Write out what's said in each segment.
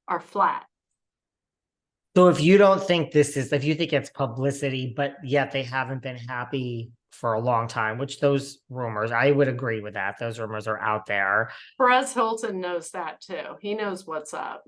are flat. So if you don't think if you think it's publicity, but yet they haven't been happy for a long time, which those rumors, I would agree with that. Those rumors are out there. Perez Hilton knows that too. He knows what's up.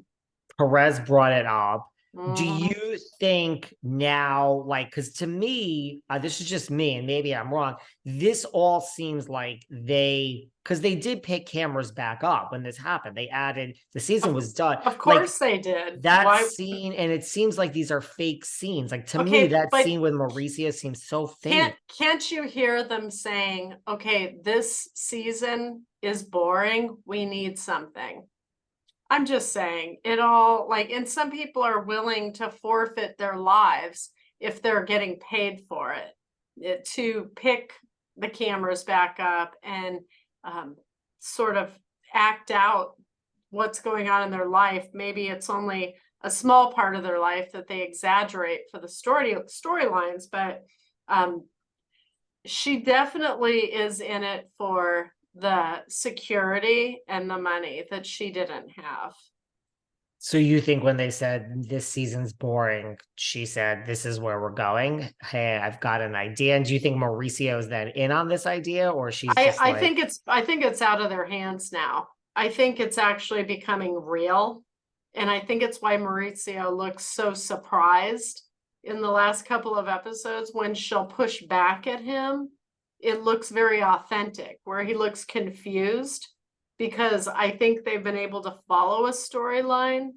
Perez brought it up. Do Mhm. you think now, like, because to me, this is just me, and maybe I'm wrong. This all seems like because they did pick cameras back up when this happened. They added, the season Of, was done. of Like course they did. that Why? scene, and it seems like these are fake scenes. Like to me, Okay, that but scene with Mauricio seems so can't fake. can't you hear them saying, okay, this season is boring. We need something. I'm just saying it all like, and some people are willing to forfeit their lives if they're getting paid for it to pick the cameras back up and um, sort of act out what's going on in their life. Maybe it's only a small part of their life that they exaggerate for the storylines, but um, she definitely is in it for the security and the money that she didn't have. So you think when they said this season's boring, she said, "This is where we're going. Hey, I've got an idea." And do you think Mauricio is then in on this idea, or she's I, just I like, think it's I think it's out of their hands now. I think it's actually becoming real. And I think it's why Maurizio looks so surprised in the last couple of episodes when she'll push back at him. It looks very authentic, where he looks confused because I think they've been able to follow a storyline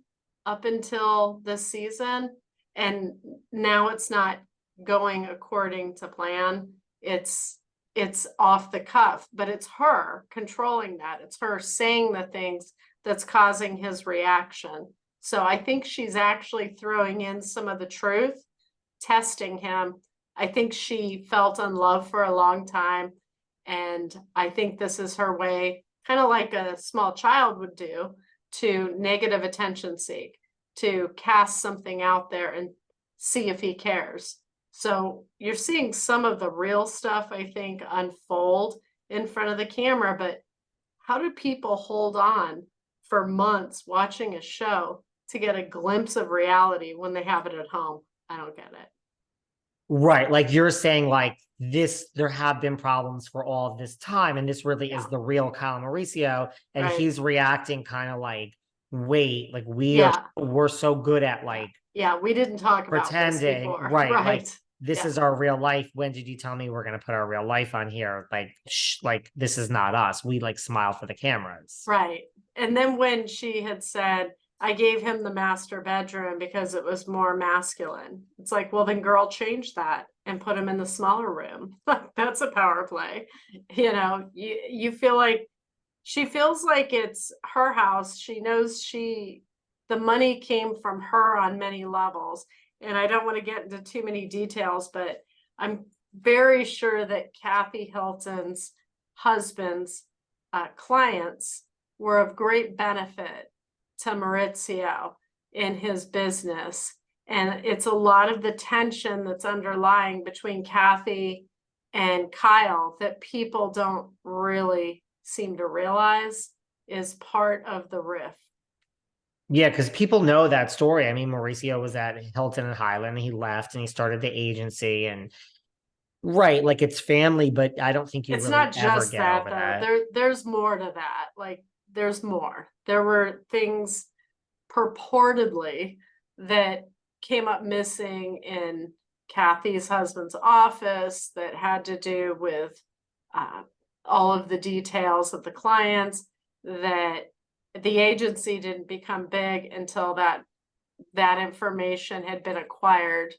up until this season. And now it's not going according to plan. It's off the cuff, but it's her controlling that. It's her saying the things that's causing his reaction. So I think she's actually throwing in some of the truth, testing him. I think she felt unloved for a long time. And I think this is her way, kind of like a small child would do, to negative attention seek, to cast something out there and see if he cares. So you're seeing some of the real stuff, I think, unfold in front of the camera. But how do people hold on for months watching a show to get a glimpse of reality when they have it at home? I don't get it. right? Like you're saying, like this, there have been problems for all of this time, and this really is Yeah, the real Kyle Mauricio, and right. he's reacting kind of like, wait, like Yeah, we're so good at yeah, like yeah. We didn't talk about this pretending, before, right? Like right? this Yeah, is our real life. When did you tell me we're gonna put our real life on here? Like, like this is not us. We like smile for the cameras. right. And then when she had said, I gave him the master bedroom because it was more masculine. It's like, well, then girl, change that and put him in the smaller room. That's a power play. You feel like she feels like it's her house. She knows the money came from her on many levels. And I don't want to get into too many details, but I'm very sure that Kathy Hilton's husband's clients were of great benefit to Maurizio in his business. And it's a lot of the tension that's underlying between Kathy and Kyle that people don't really seem to realize is part of the riff. Yeah, because people know that story. I mean, Mauricio was at Hilton and Highland, and he left and he started the agency, and right, like it's family, but I don't think you It's really not ever just get that over though. that. There's more to that. Like there's more. There were things purportedly that came up missing in Kathy's husband's office that had to do with uh, all of the details of the clients, that the agency didn't become big until that information had been acquired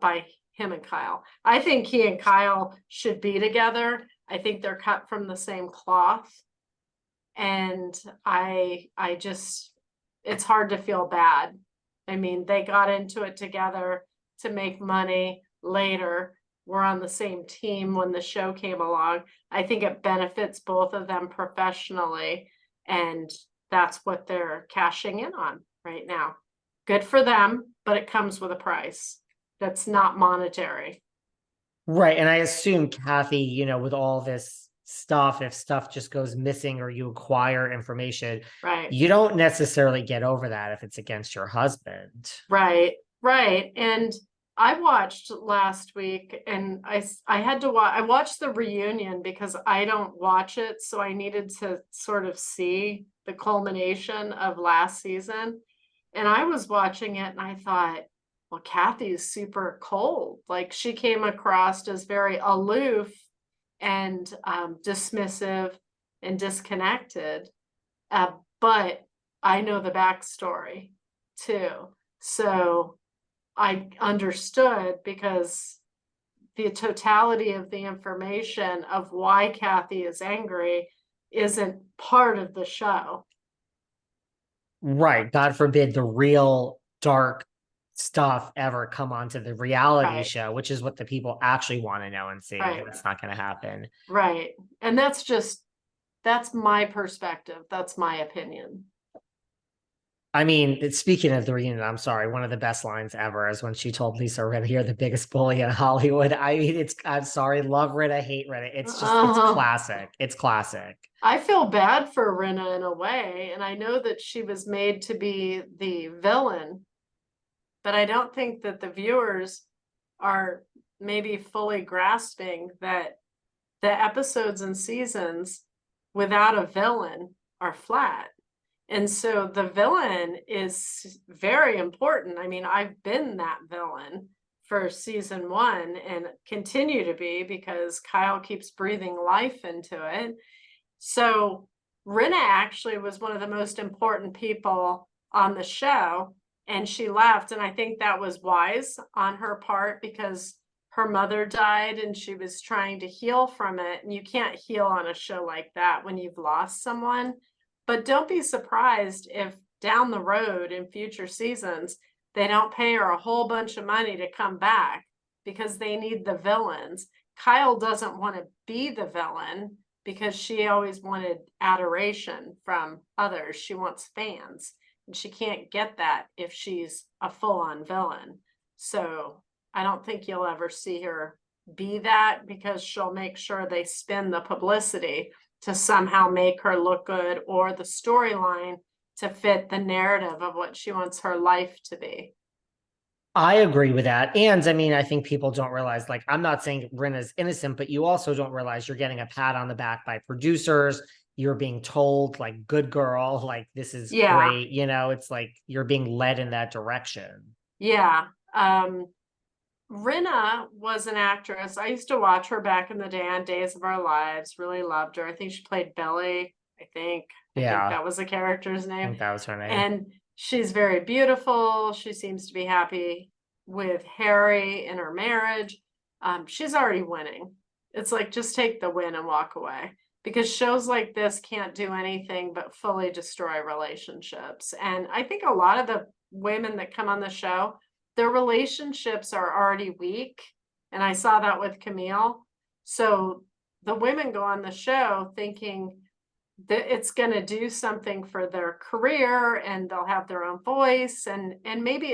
by him and Kyle. I think he and Kyle should be together. I think they're cut from the same cloth. And I just, it's hard to feel bad. I mean, they got into it together to make money later. We're on the same team when the show came along. I think it benefits both of them professionally. And that's what they're cashing in on right now. Good for them, but it comes with a price that's not monetary. Right. And I assume Kathy, with all this stuff, if stuff just goes missing or you acquire information, Right. you don't necessarily get over that if it's against your husband. Right. Right. And I watched last week and I had to watch, I watched the reunion because I don't watch it. So I needed to sort of see the culmination of last season. And I was watching it and I thought, well, Kathy's super cold. Like she came across as very aloof and dismissive and disconnected. But I know the backstory too. So I understood because the totality of the information of why Kathy is angry isn't part of the show. Right. God forbid the real dark stuff ever come onto the reality Right. show, which is what the people actually want to know and see. Right. That's not going to happen. Right. And that's my perspective. That's my opinion. I mean, speaking of the reunion, I'm sorry, one of the best lines ever is when she told Lisa Rinna, "You're the biggest bully in Hollywood." I mean, I'm sorry, love Rinna, hate Rinna. It's just, it's classic. It's classic. I feel bad for Rinna in a way, and I know that she was made to be the villain, but I don't think that the viewers are maybe fully grasping that the episodes and seasons without a villain are flat. And so the villain is very important. I mean, I've been that villain for season 1 and continue to be because Kyle keeps breathing life into it. So Rinna actually was one of the most important people on the show, and she left. And I think that was wise on her part because her mother died and she was trying to heal from it. And you can't heal on a show like that when you've lost someone. But don't be surprised if down the road in future seasons, they don't pay her a whole bunch of money to come back because they need the villains. Kyle doesn't want to be the villain because she always wanted adoration from others. She wants fans, and she can't get that if she's a full-on villain. So I don't think you'll ever see her be that because she'll make sure they spin the publicity to somehow make her look good or the storyline to fit the narrative of what she wants her life to be. I agree with that. And I mean, I think people don't realize, like, I'm not saying Rinna's innocent, but you also don't realize you're getting a pat on the back by producers. You're being told, like, good girl, like, this is great. You know, it's like you're being led in that direction. Yeah. Rinna was an actress. I used to watch her back in the day on Days of Our Lives. Really loved her. I think she played Belly. I think that was the character's name. I think that was her name. And she's very beautiful. She seems to be happy with Harry in her marriage. She's already winning. It's like, just take the win and walk away, because shows like this can't do anything but fully destroy relationships. And I think a lot of the women that come on the show, their relationships are already weak. And I saw that with Camille. So the women go on the show thinking that it's going to do something for their career and they'll have their own voice, and maybe it